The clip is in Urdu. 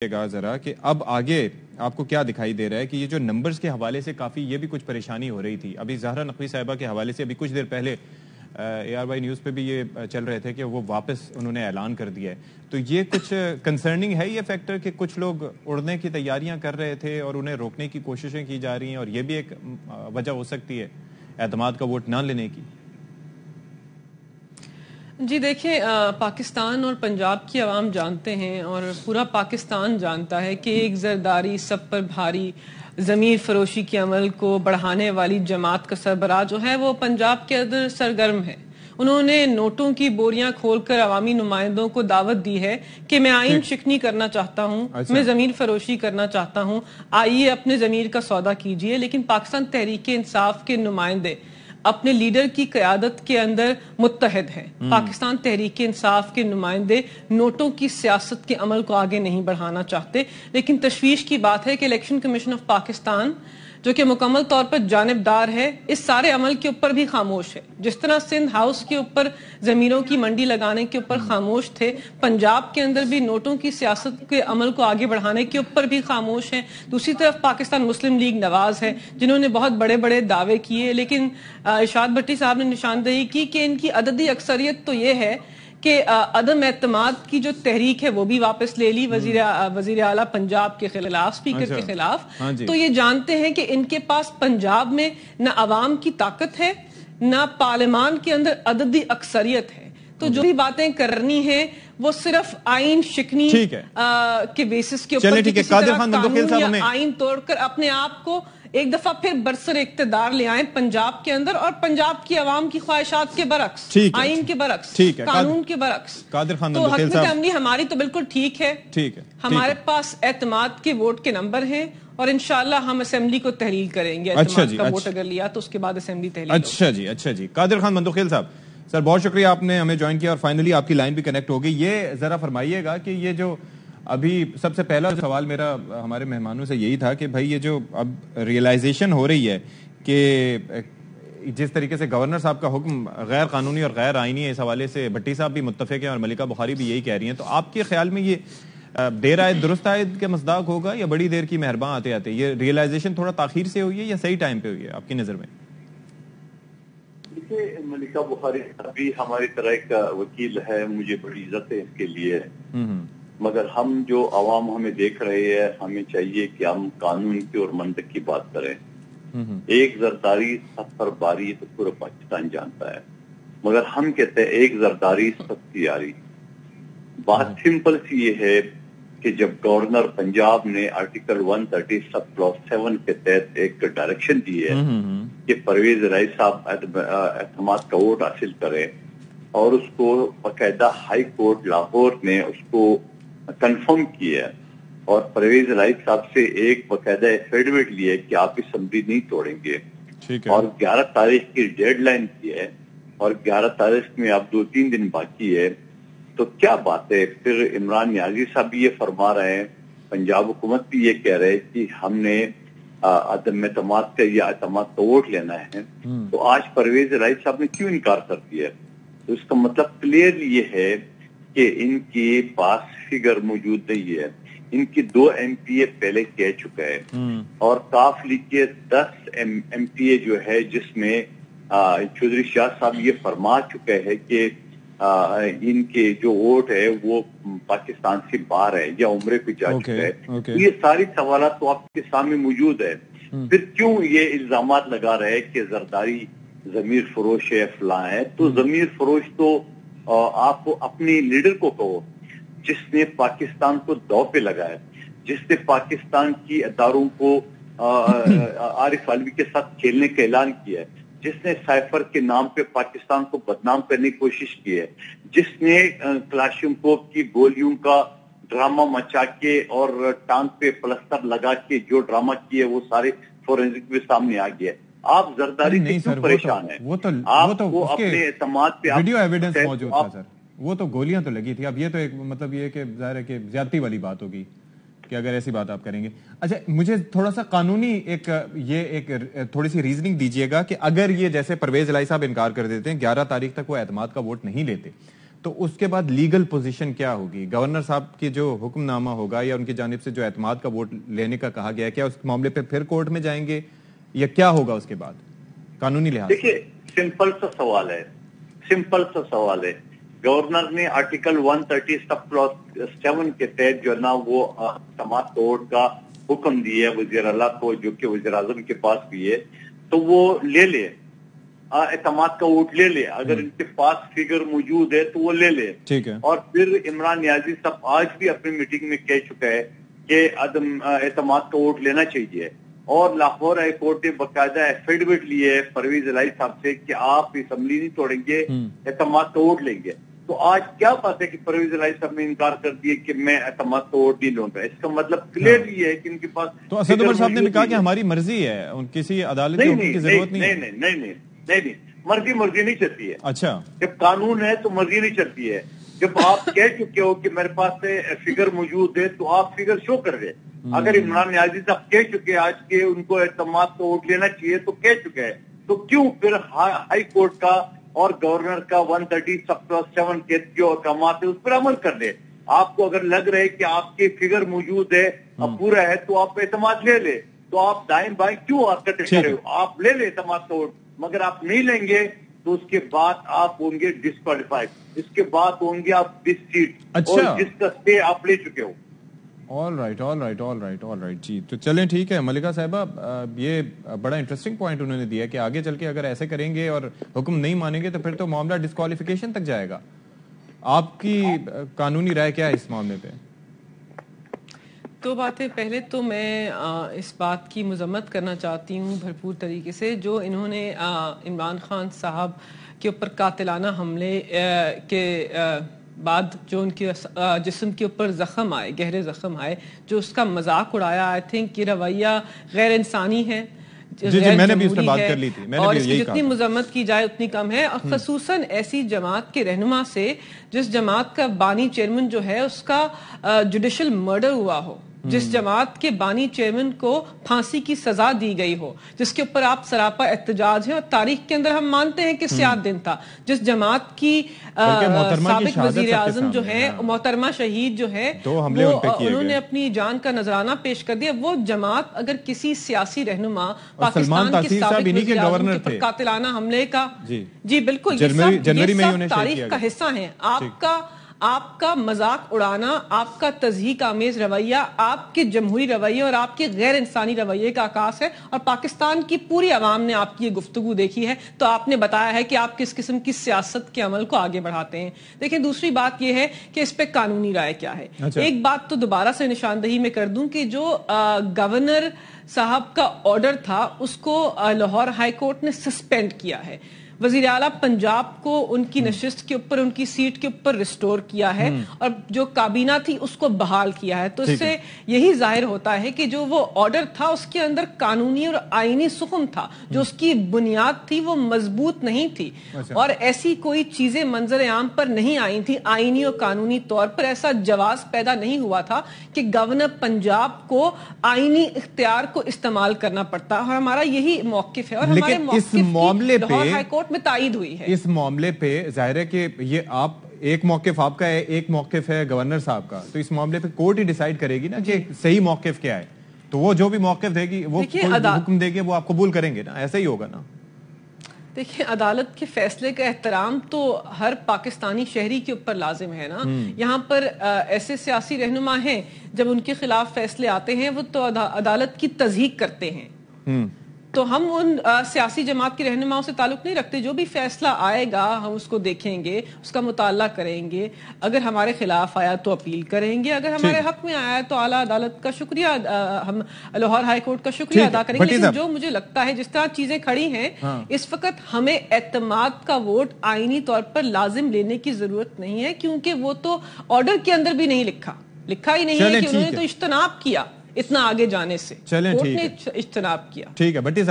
ذرا کہ اب آگے آپ کو کیا دکھائی دے رہا ہے کہ یہ جو نمبرز کے حوالے سے کافی یہ بھی کچھ پریشانی ہو رہی تھی. ابھی زہرا نقوی صاحبہ کے حوالے سے ابھی کچھ دیر پہلے ARY نیوز پہ بھی یہ چل رہے تھے کہ وہ واپس انہوں نے اعلان کر دیا ہے. تو یہ کچھ کنسرننگ ہے یہ فیکٹر کہ کچھ لوگ اڑنے کی تیاریاں کر رہے تھے اور انہیں روکنے کی کوششیں کی جا رہی ہیں, اور یہ بھی ایک وجہ ہو سکتی ہے اعتماد کا ووٹ نہ لینے کی. جی دیکھیں, پاکستان اور پنجاب کی عوام جانتے ہیں اور پورا پاکستان جانتا ہے کہ ایک زرداری سب پر بھاری ضمیر فروشی کے عمل کو بڑھانے والی جماعت کا سربراہ جو ہے وہ پنجاب کے اندر سرگرم ہے. انہوں نے نوٹوں کی بوریاں کھول کر عوامی نمائندوں کو دعوت دی ہے کہ میں آئین شکنی کرنا چاہتا ہوں, میں ضمیر فروشی کرنا چاہتا ہوں, آئیے اپنے ضمیر کا سودا کیجئے. لیکن پاکستان تحریک انصاف کے نمائندے اپنے لیڈر کی قیادت کے اندر متحد ہیں. پاکستان تحریک انصاف کے نمائندے نوٹوں کی سیاست کے عمل کو آگے نہیں بڑھانا چاہتے. لیکن تشویش کی بات ہے کہ الیکشن کمیشن آف پاکستان جو کہ مکمل طور پر جانبدار ہے اس سارے عمل کے اوپر بھی خاموش ہے. جس طرح سندھ ہاؤس کے اوپر ضمیروں کی منڈی لگانے کے اوپر خاموش تھے, پنجاب کے اندر بھی نوٹوں کی سیاست کے عمل کو آگے بڑھانے کے اوپر بھی خاموش ہیں. دوسری طرف پاکستان مسلم لیگ نواز ہے جنہوں نے بہت بڑے بڑے دعوے کیے, لیکن ارشاد بھٹی صاحب نے نشاندہی کی کہ ان کی عددی اکثریت تو یہ ہے کہ عدم اعتماد کی جو تحریک ہے وہ بھی واپس لے لی وزیر اعلیٰ پنجاب کے خلاف, اسپیکر کے خلاف. تو یہ جانتے ہیں کہ ان کے پاس پنجاب میں نہ عوام کی طاقت ہے نہ پارلیمان کے اندر عددی اکثریت ہے. تو جو بھی باتیں کرنی ہیں وہ صرف آئین شکنی کے بیسس کے اوپر آئین توڑ کر اپنے آپ کو ایک دفعہ پھر برسر اقتدار لے آئیں پنجاب کے اندر, اور پنجاب کی عوام کی خواہشات کے برعکس, آئین کے برعکس, قانون کے برعکس. تو حکمت عملی ہماری تو بالکل ٹھیک ہے, ہمارے پاس اعتماد کے ووٹ کے نمبر ہیں اور انشاءاللہ ہم اسمبلی کو تحلیل کریں گے. اعتماد کا ووٹ اگر لیا تو اس کے بعد اسمبلی تحلیل. اچھا جی قادر خان مندوخیل صاحب, سر بہت شکریہ آپ نے ہمیں جوائن کیا اور فائنلی آپ کی لائن بھی کنیکٹ ہو گئی. یہ ذرا فرمائیے گا کہ یہ جو ابھی سب سے پہلا سوال میرا ہمارے مہمانوں سے یہی تھا کہ بھائی یہ جو اب ریئلائزیشن ہو رہی ہے کہ جس طریقے سے گورنر صاحب کا حکم غیر قانونی اور غیر آئینی ہے, اس حوالے سے بھٹی صاحب بھی متفق ہیں اور ملکہ بخاری بھی یہی کہہ رہی ہیں, تو آپ کے خیال میں یہ دیر آئے درست آئے کے مصداق ہوگا یا بڑی دیر کی مہرباں آتے آتے یہ ریئلائزیشن تھوڑا تاخیر سے ہوئی ہے یا صحیح ٹائم پہ ہوئی ہے آپ کی نظر میں؟ ملکہ بخاری بھی ہماری طرح کا وکیل ہے, مجھے بڑی عزت ہے اس کے لیے, مگر ہم جو عوام ہمیں دیکھ رہے ہیں ہمیں چاہیے کہ ہم قانون کی اور منطق کی بات کریں. ایک زرداری سب پر باری تو پورا پاکستان جانتا ہے, مگر ہم کہتے ہیں ایک زرداری سب کی یاری. بات سمپل سی یہ ہے کہ جب گورنر پنجاب نے آرٹیکل 130 سب کلاس 7 کے تحت ایک ڈائریکشن دی ہے کہ پرویز الہی صاحب اعتماد کا ووٹ حاصل کرے, اور اس کو باقاعدہ ہائی کورٹ لاہور نے اس کو کنفرم کیا ہے اور پرویز الہی صاحب سے ایک باقاعدہ ایفیڈیوٹ لیا ہے کہ آپ اسمبلی نہیں توڑیں گے, اور 11 تاریخ کی ڈیڈ لائن کی ہے اور 11 تاریخ میں اب 2-3 دن باقی ہے. تو کیا بات ہے, پھر عمران نیازی صاحب بھی یہ فرما رہے ہیں, پنجاب حکومت بھی یہ کہہ رہے ہیں کہ ہم نے عدم اعتماد کا یا اعتماد کا ووٹ لینا ہے, تو آج پرویز الہی صاحب نے کیوں انکار کر دیا؟ تو اس کا مطلب کلیئرلی یہ ہے کہ ان کے پاس فگر موجود نہیں ہے. ان کی 2 MPA پہلے کہہ چکا ہے, اور کاف لیگ کے 10 MPA جو ہے جس میں چودھری شاہ صاحب یہ فرما چکے ہیں کہ ان کے جو ووٹ ہے وہ پاکستان سے باہر ہے یا عمرے پہ جا چکا ہے. یہ ساری سوالات تو آپ کے سامنے موجود ہے. پھر کیوں یہ الزامات لگا رہے کہ زرداری ضمیر فروش ہے فلاں ہے؟ تو ضمیر فروش تو آپ کو اپنی لیڈر کو کہو جس نے پاکستان کو دو پہ لگایا, جس نے پاکستان کی اداروں کو عارف علوی کے ساتھ کھیلنے کا اعلان کیا ہے, جس نے سائفر کے نام پہ پاکستان کو بدنام کرنے کی کوشش کی ہے, جس نے کلاشنکوف کی گولیوں کا ڈرامہ مچا کے اور ٹانگ پہ پلستر لگا کے جو ڈرامہ کیے وہ سارے فورینسک میں سامنے آ گیا. آپ زرداری سے کیوں پریشان ہیں؟ آپ کو اپنے اعتماد پہ ویڈیو ایویڈنس موجود تھا سر, وہ تو گولیاں تو لگی تھی. اب یہ تو ایک مطلب یہ کہ ظاہر ہے کہ زیادتی والی بات ہوگی کہ اگر ایسی بات آپ کریں گے. اچھا مجھے تھوڑا سا قانونی ایک تھوڑی سی ریزننگ دیجئے گا کہ اگر یہ جیسے پرویز الہی صاحب انکار کر دیتے ہیں 11 تاریخ تک وہ اعتماد کا ووٹ نہیں لیتے, تو اس کے بعد لیگل پوزیشن کیا ہوگی؟ گورنر صاحب کی جو حکم نامہ ہوگا یا ان کی جانب سے جو اعتماد کا ووٹ لینے کا کہا گیا، کیا اس معاملے پہ پھر کورٹ میں جائیں گے یا کیا ہوگا اس کے بعد قانونی لحاظ؟ دیکھیے سمپل سا سوال ہے، گورنر نے آرٹیکل 130 سب کلاس 7 کے تحت جو ہے نا وہ اعتماد کا ووٹ کا حکم دیا ہے وزیر اعلیٰ کو، جو کہ وزیر اعظم کے پاس بھی ہے، تو وہ لے لے، اعتماد کا ووٹ لے لے، اگر ان کے پاس فگر موجود ہے تو وہ لے لے۔ ٹھیک ہے۔ اور پھر عمران نیازی صاحب آج بھی اپنی میٹنگ میں کہہ چکا ہے کہ عدم اعتماد کا ووٹ لینا چاہیے، اور لاہور ہائی کورٹ نے باقاعدہ ایفیڈویٹ لیے ہے پرویز الہی صاحب سے کہ آپ اسمبلی نہیں توڑیں گے، اعتماد کا ووٹ لیں گے۔ تو آج کیا بات ہے کہ پرویز الہی صاحب نے انکار کر دیا کہ میں اعتماد کا ووٹ نہیں لوں گا؟ اس کا مطلب کلیئر یہ ہے کہ ان کے پاس تو اسد عمر صاحب نے بھی کہا کہ ہماری مرضی ہے، کسی عدالت کے حکم کی ضرورت نہیں ہے۔ نہیں، مرضی نہیں چلتی ہے۔ اچھا، جب قانون ہے تو مرضی نہیں چلتی ہے۔ جب آپ کہہ چکے ہو کہ میرے پاس فگر موجود ہے تو آپ فگر شو کر دیں۔ اگر عمران نیازی صاحب کہہ چکے آج کے ان کو اعتماد کا ووٹ لینا چاہیے تو کہہ چکے ہیں، تو کیوں پھر ہائی کورٹ کا اور گورنر کا 130 سب کلاس 7 کے جو احکامات ہے اس پر عمل کر دیں۔ آپ کو اگر لگ رہے کہ آپ کے فگر موجود ہے اب پورا ہے تو آپ اعتماد لے لے، تو آپ دائیں بائیں کیوں کر رہے ہو؟ آپ لے لیں اعتماد کا ووٹ، مگر آپ نہیں لیں گے تو اس کے بعد آپ ہوں گے ڈسکوالیفائڈ، اس کے بعد ہوں گے آپ ڈس سیٹ، اور جس کا اسٹے آپ لے چکے ہو۔ آل رائٹ جی، تو چلیں ٹھیک ہے۔ ملکہ صاحبہ، یہ بڑا انٹرسٹنگ پوائنٹ انہوں نے دیا کہ آگے چل کے اگر ایسے کریں گے اور حکم نہیں مانیں گے تو پھر تو معاملہ ڈسکوالیفیکیشن تک جائے گا۔ آپ کی قانونی رائے کیا ہے اس معاملے پہ؟ دو باتیں، پہلے تو میں اس بات کی مذمت کرنا چاہتی ہوں بھرپور طریقے سے جو انہوں نے عمران خان صاحب کے اوپر قاتلانہ حملے کے بعد جو ان کے جسم کے اوپر زخم آئے، گہرے زخم آئے، جو اس کا مذاق اڑایا، آئی تھنک یہ رویہ غیر انسانی ہے، جی میں نے بھی اس پہ بات کر لی تھی، اور اس کی جتنی مذمت کی جائے اتنی کم ہے، اور خصوصاً ایسی جماعت کے رہنما سے جس جماعت کا بانی چیئرمین جو ہے اس کا جوڈیشل مرڈر ہوا ہو، جس جماعت کے بانی چیئرمین کو پھانسی کی سزا دی گئی ہو، جس کے اوپر آپ سراپا احتجاج ہیں، اور تاریخ کے اندر ہم مانتے ہیں کہ سیاہ دن تھا، جس جماعت کی سابق وزیر اعظم جو ہے، محترمہ شہید جو ہے، انہوں نے اپنی جان کا نذرانہ پیش کر دیا۔ وہ جماعت اگر کسی سیاسی رہنما پاکستان کے سابق وزیر اعظم کے اوپر قاتلانہ حملے کا، جی بالکل، یہ سب تاریخ کا حصہ ہیں۔ آپ کا مذاق اڑانا، آپ کا تضحیک آمیز رویہ، آپ کے جمہوری رویے اور آپ کے غیر انسانی رویے کا عکاس ہے، اور پاکستان کی پوری عوام نے آپ کی یہ گفتگو دیکھی ہے، تو آپ نے بتایا ہے کہ آپ کس قسم کی سیاست کے عمل کو آگے بڑھاتے ہیں۔ دیکھیں، دوسری بات یہ ہے کہ اس پہ قانونی رائے کیا ہے۔ ایک بات تو دوبارہ سے نشاندہی میں کر دوں کہ جو گورنر صاحب کا آرڈر تھا اس کو لاہور ہائی کورٹ نے سسپینڈ کیا ہے۔ وزیر اعلیٰ پنجاب کو ان کی نشست کے اوپر، ان کی سیٹ کے اوپر ریسٹور کیا ہے، اور جو کابینہ تھی اس کو بحال کیا ہے۔ تو اس سے یہی ظاہر ہوتا ہے کہ جو وہ آرڈر تھا اس کے اندر قانونی اور آئینی سخن تھا، جو اس کی بنیاد تھی وہ مضبوط نہیں تھی، اور ایسی کوئی چیزیں منظر عام پر نہیں آئی تھی، آئینی اور قانونی طور پر ایسا جواز پیدا نہیں ہوا تھا کہ گورنر پنجاب کو آئینی اختیار کو استعمال کرنا پڑتا، اور ہمارا یہی موقف ہے، اور ہمارے موقف کی لاہور ہائی کورٹ میں تائید ہوئی ہے۔ اس معاملے پہ ظاہر ہے کہ یہ آپ ایک موقف آپ کا ہے، ایک موقف ہے گورنر صاحب کا، تو اس معاملے پہ کورٹ ہی ڈیسائیڈ کرے گی نا کہ صحیح موقف کیا ہے، تو وہ جو بھی موقف دے گی، وہ حکم دے گی، وہ آپ قبول کریں گے نا، ایسا ہی ہوگا نا۔ دیکھیں، عدالت کے فیصلے کا احترام تو ہر پاکستانی شہری کے اوپر لازم ہے نا۔ یہاں پر ایسے سیاسی رہنما ہیں جب ان کے خلاف فیصلے آتے ہیں وہ تو عدالت کی تصدیق کرتے ہیں، تو ہم ان سیاسی جماعت کے رہنماؤں سے تعلق نہیں رکھتے۔ جو بھی فیصلہ آئے گا ہم اس کو دیکھیں گے، اس کا مطالعہ کریں گے، اگر ہمارے خلاف آیا تو اپیل کریں گے، اگر ہمارے حق میں آیا تو اعلیٰ عدالت کا شکریہ، ہم لاہور ہائی کورٹ کا شکریہ ادا کریں گے۔ لیکن جو مجھے لگتا ہے جس طرح چیزیں کھڑی ہیں اس وقت ہمیں اعتماد کا ووٹ آئینی طور پر لازم لینے کی ضرورت نہیں ہے، کیونکہ وہ تو آرڈر کے اندر بھی نہیں لکھا ہی نہیں ہے کہ انہوں نے تو اجتناب کیا اتنا آگے جانے سے، کورٹ نے اجتناب کیا۔ ٹھیک ہے بھٹی صاحب۔